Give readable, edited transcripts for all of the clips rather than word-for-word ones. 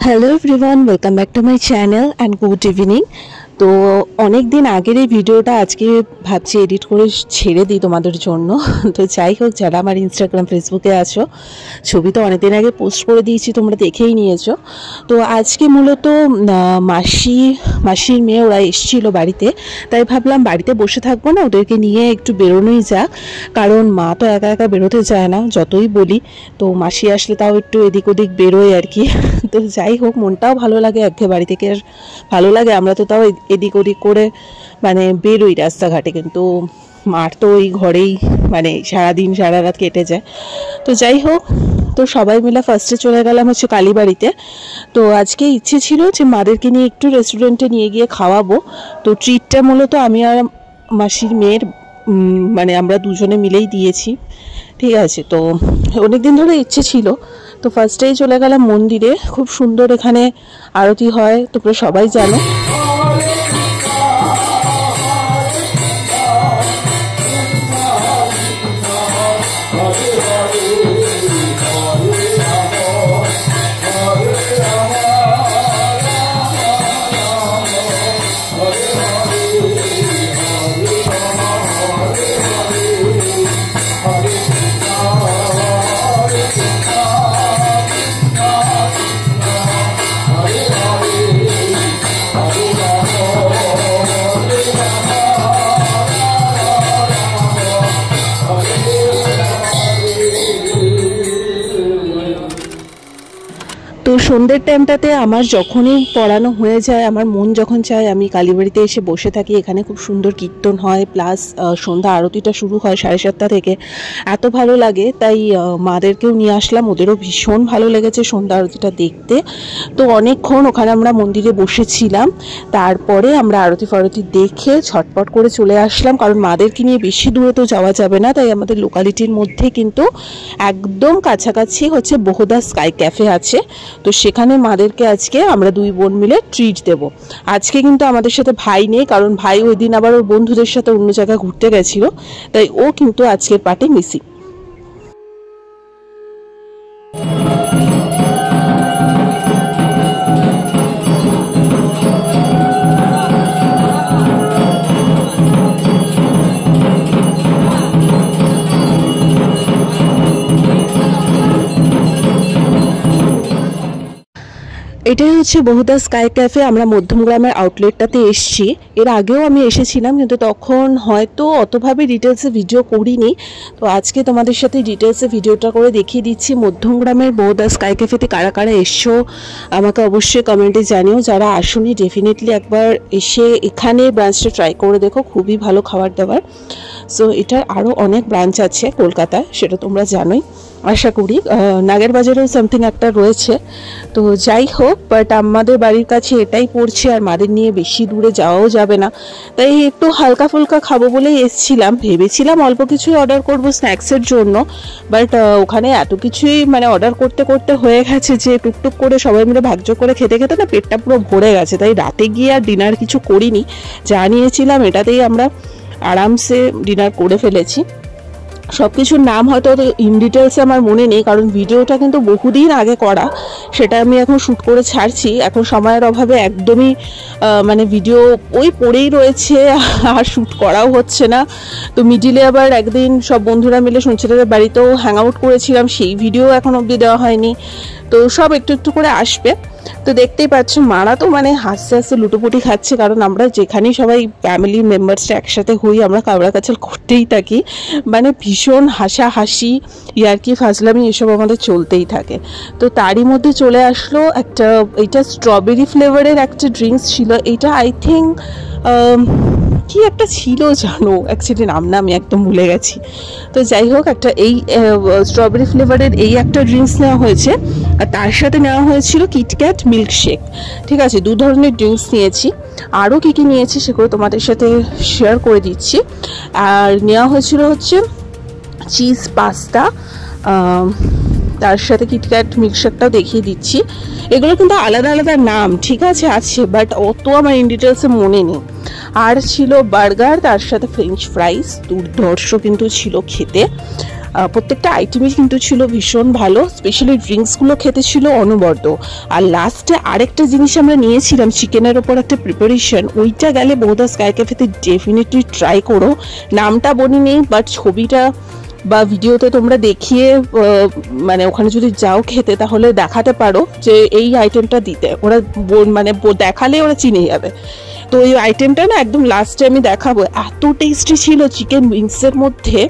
Hello everyone, welcome back to my channel and good evening. তো অনেক দিন আগের এই ভিডিওটা আজকে ভাবছি এডিট করে ছেড়ে দিই তোমাদের জন্য। তো যাই হোক, যারা আমার ইনস্টাগ্রাম ফেসবুকে আছো, ছবি তো অনেকদিন আগে পোস্ট করে দিয়েছি, তোমরা দেখেই নিয়েছো। তো আজকে মূলত মাসির মেয়ে ওরা এসেছিলো বাড়িতে, তাই ভাবলাম বাড়িতে বসে থাকবো না, ওদেরকে নিয়ে একটু বেরোনোই যাক। কারণ মা তো একা একা বেরোতে চায় না, যতই বলি। তো মাসি আসলে তাও একটু এদিক ওদিক বেরোয় আর কি। তো যাই হোক, মনটাও ভালো লাগে, একঘেয়ে বাড়ি থেকে আর ভালো লাগে। আমরা তো তাও এদিক ওদিক করে মানে বেরোই রাস্তাঘাটে, কিন্তু মার তো ওই ঘরেই মানে সারাদিন সারা রাত কেটে যায়। তো যাই হোক, তো সবাই মিলে ফার্স্টে চলে গেলাম হচ্ছে কালীবাড়িতে। তো আজকে ইচ্ছে ছিল যে মাদেরকে নিয়ে একটু রেস্টুরেন্টে নিয়ে গিয়ে খাওয়াবো। তো ট্রিটটা মূলত আমি আর মাসির মেয়ের মানে আমরা দুজনে মিলেই দিয়েছি, ঠিক আছে। তো অনেকদিন ধরে ইচ্ছে ছিল। তো ফার্স্টেই চলে গেলাম মন্দিরে, খুব সুন্দর এখানে আরতি হয়, তোমরা সবাই জানো। তো সন্ধ্যের টাইমটাতে আমার যখনই পড়ানো হয়ে যায়, আমার মন যখন চায় আমি কালীবাড়িতে এসে বসে থাকি। এখানে খুব সুন্দর কীর্তন হয়, প্লাস সন্ধ্যা আরতিটা শুরু হয় 7:30 থেকে। এত ভালো লাগে, তাই মাদেরকেও নিয়ে আসলাম, ওদেরও ভীষণ ভালো লেগেছে সন্ধ্যা আরতিটা দেখতে। তো অনেকক্ষণ ওখানে আমরা মন্দিরে বসেছিলাম, তারপরে আমরা আরতি ফারতি দেখে ছটপট করে চলে আসলাম। কারণ মাদেরকে নিয়ে বেশি দূরে তো যাওয়া যাবে না, তাই আমাদের লোকালিটির মধ্যে কিন্তু একদম কাছাকাছি হচ্ছে বহুদা স্কাই ক্যাফে আছে। তো সেখানে মাদেরকে আজকে আমরা দুই বোন মিলে ট্রিট দেব। আজকে কিন্তু আমাদের সাথে ভাই নেই, কারণ ভাই ওই দিন আবার ওর বন্ধুদের সাথে অন্য জায়গায় ঘুরতে গেছিল, তাই ও কিন্তু আজকের পার্টি মিসিং। এটাই হচ্ছে বহুদা স্কাই ক্যাফে। আমরা মধ্যমগ্রামের আউটলেটটাতে এসেছি, এর আগেও আমি এসেছিলাম, কিন্তু তখন হয়তো অতভাবে ডিটেলসে ভিডিও করিনি। তো আজকে তোমাদের সাথে ডিটেলসে ভিডিওটা করে দেখিয়ে দিচ্ছি। মধ্যমগ্রামের বহুদা স্কাই ক্যাফেতে কারা কারা এসছো আমাকে অবশ্যই কমেন্টে জানিও। যারা আসুনি ডেফিনেটলি একবার এসে এখানে ব্রাঞ্চটা ট্রাই করে দেখো, খুবই ভালো খাবার দাবার। সো এটার আরও অনেক ব্রাঞ্চ আছে কলকাতায়, সেটা তোমরা জানোই আশা করি। নাগের বাজারেও সামথিং একটা রয়েছে। তো যাই হোক, বাট আমাদের বাড়ির কাছে এটাই পড়ছে, আর মাদের নিয়ে বেশি দূরে যাওয়াও যাবে না, তাই একটু হালকা ফুলকা খাবো বলেই এসছিলাম। ভেবেছিলাম অল্প কিছুই অর্ডার করবো স্ন্যাক্সের জন্য, বাট ওখানে এত কিছুই মানে অর্ডার করতে করতে হয়ে গেছে যে টুকটুক করে সবাই মিলে ভাগযোগ করে খেতে খেতে না পেটটা পুরো ভরে গেছে। তাই রাতে গিয়ে আর ডিনার কিছু করিনি, যা নিয়েছিলাম এটাতেই আমরা আরামসে ডিনার করে ফেলেছি। সব কিছুর নাম হয়তো ইন ডিটেলসে আমার মনে নেই, কারণ ভিডিওটা কিন্তু বহুদিন আগে করা, সেটা আমি এখন শ্যুট করে ছাড়ছি। এখন সময়ের অভাবে একদমই মানে ভিডিও ওই পড়েই রয়েছে, আর শ্যুট করাও হচ্ছে না। তো মিডিলে আবার একদিন সব বন্ধুরা মিলে সঞ্চিতাদের বাড়িতেও হ্যাং আউট করেছিলাম, সেই ভিডিও এখন অবধি দেওয়া হয়নি। তো সব একটু একটু করে আসবে। তো দেখতেই পাচ্ছ মারা তো মানে হাসতে হাসতে লুটোপুটি খাচ্ছে, কারণ আমরা যেখানেই সবাই ফ্যামিলি মেম্বার্সরা একসাথে হই আমরা কাবড়া কাচাল করতেই থাকি, মানে ভীষণ হাসাহাসি ইয়ার্কি ফাজলামি এসব আমাদের চলতেই থাকে। তো তারই মধ্যে চলে আসলো একটা, এটা স্ট্রবেরি ফ্লেভারের একটা ড্রিঙ্কস ছিল। এটা আই থিঙ্ক কি একটা ছিল জানো, অ্যাকচুয়ালি নামটা আমি একদম ভুলে গেছি। তো যাই হোক, একটা এই স্ট্রবেরি ফ্লেভারের এই একটা ড্রিঙ্কস নেওয়া হয়েছে, আর তার সাথে নেওয়া হয়েছিল কিটক্যাট মিল্কশেক। ঠিক আছে, দু ধরনের ড্রিঙ্কস নিয়েছি। আরও কী কী নিয়েছি সেগুলো তোমাদের সাথে শেয়ার করে দিচ্ছি। আর নেওয়া হয়েছিল হচ্ছে চিজ পাস্তা, তার সাথে কিটক্যাট মিল্কশেকটাও দেখিয়ে দিচ্ছি। এগুলো কিন্তু আলাদা আলাদা নাম, ঠিক আছে, আছে, বাট অত আমার ইন ডিটেলসে মনে নেই। আর ছিল বার্গার, তার সাথে ফ্রেঞ্চ ফ্রাইস, দুর্ধর্ষ কিন্তু ছিল খেতে। প্রত্যেকটা আইটেমই কিন্তু ছিল ভীষণ ভালো, স্পেশালি ড্রিঙ্কসগুলো খেতে ছিল অনবদ্য। আর লাস্টে আরেকটা জিনিস আমরা নিয়েছিলাম চিকেনের ওপর একটা প্রিপারেশন, ওইটা গেলে বহুদা স্কাই ক্যাফেতে ডেফিনেটলি ট্রাই করো। নামটা বলি নেই, বাট ছবিটা বা ভিডিওতে তোমরা দেখিয়ে মানে ওখানে যদি যাও খেতে তাহলে দেখাতে পারো যে এই আইটেমটা দিতে, ওরা মানে দেখালে ওরা চিনে যাবে। তো এই আইটেমটা না একদম লাস্টে আমি দেখাবো, এত টেস্টি ছিল। চিকেন উইংসের মধ্যে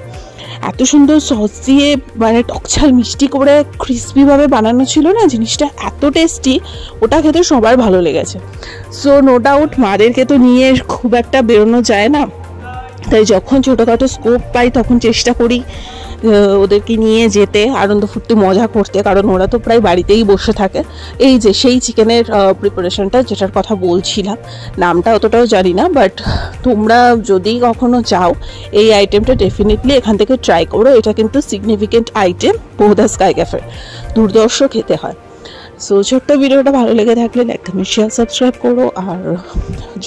এত সুন্দর সস দিয়ে মানে টকঝাল মিষ্টি করে ক্রিস্পিভাবে বানানো ছিল না, জিনিসটা এত টেস্টি, ওটা খেতে সবার ভালো লেগেছে। সো নো ডাউট মাদেরকে তো নিয়ে খুব একটা বেরোনো যায় না, তাই যখন ছোটোখাটো স্কোপ পাই তখন চেষ্টা করি ওদেরকে নিয়ে যেতে, আনন্দ ফুর্তি মজা করতে, কারণ ওরা তো প্রায় বাড়িতেই বসে থাকে। এই যে সেই চিকেনের প্রিপারেশনটা যেটার কথা বলছিলাম, নামটা অতটাও জানি না, বাট তোমরা যদি কখনো যাও এই আইটেমটা ডেফিনেটলি এখান থেকে ট্রাই করো। এটা কিন্তু সিগনিফিকেন্ট আইটেম বহুদা স্কাই ক্যাফে, দুর্ধর্ষ খেতে হয়। সো ছোট্ট ভিডিওটা ভালো লেগে থাকলে লাইক কমেন্ট শেয়ার সাবস্ক্রাইব করো, আর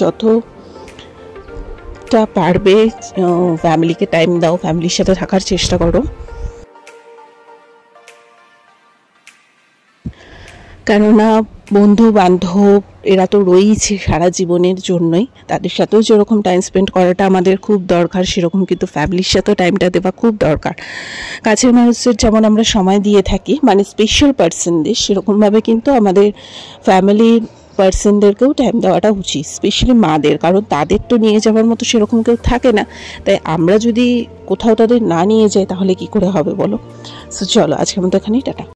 যতটা পারবে ফ্যামিলিকে টাইম দাও, ফ্যামিলির সাথে থাকার চেষ্টা করো, কেননা বন্ধু বান্ধব এরা তো রয়েইছে সারা জীবনের জন্যই, তাদের সাথেও যেরকম টাইম স্পেন্ড করাটা আমাদের খুব দরকার, সেরকম কিন্তু ফ্যামিলির সাথেও টাইমটা দেওয়া খুব দরকার। কাছের মানুষদের যেমন আমরা সময় দিয়ে থাকি, মানে স্পেশাল পার্সনদের, সেরকমভাবে কিন্তু আমাদের ফ্যামিলির পার্সনদেরকেও টাইম দেওয়াটা উচিত, স্পেশালি মাদের, কারণ তাদের তো নিয়ে যাওয়ার মতো সেরকম কেউ থাকে না। তাই আমরা যদি কোথাও তাদের না নিয়ে যাই তাহলে কি করে হবে বলো। সো চলো আজকের মতো এখানেই টাটা।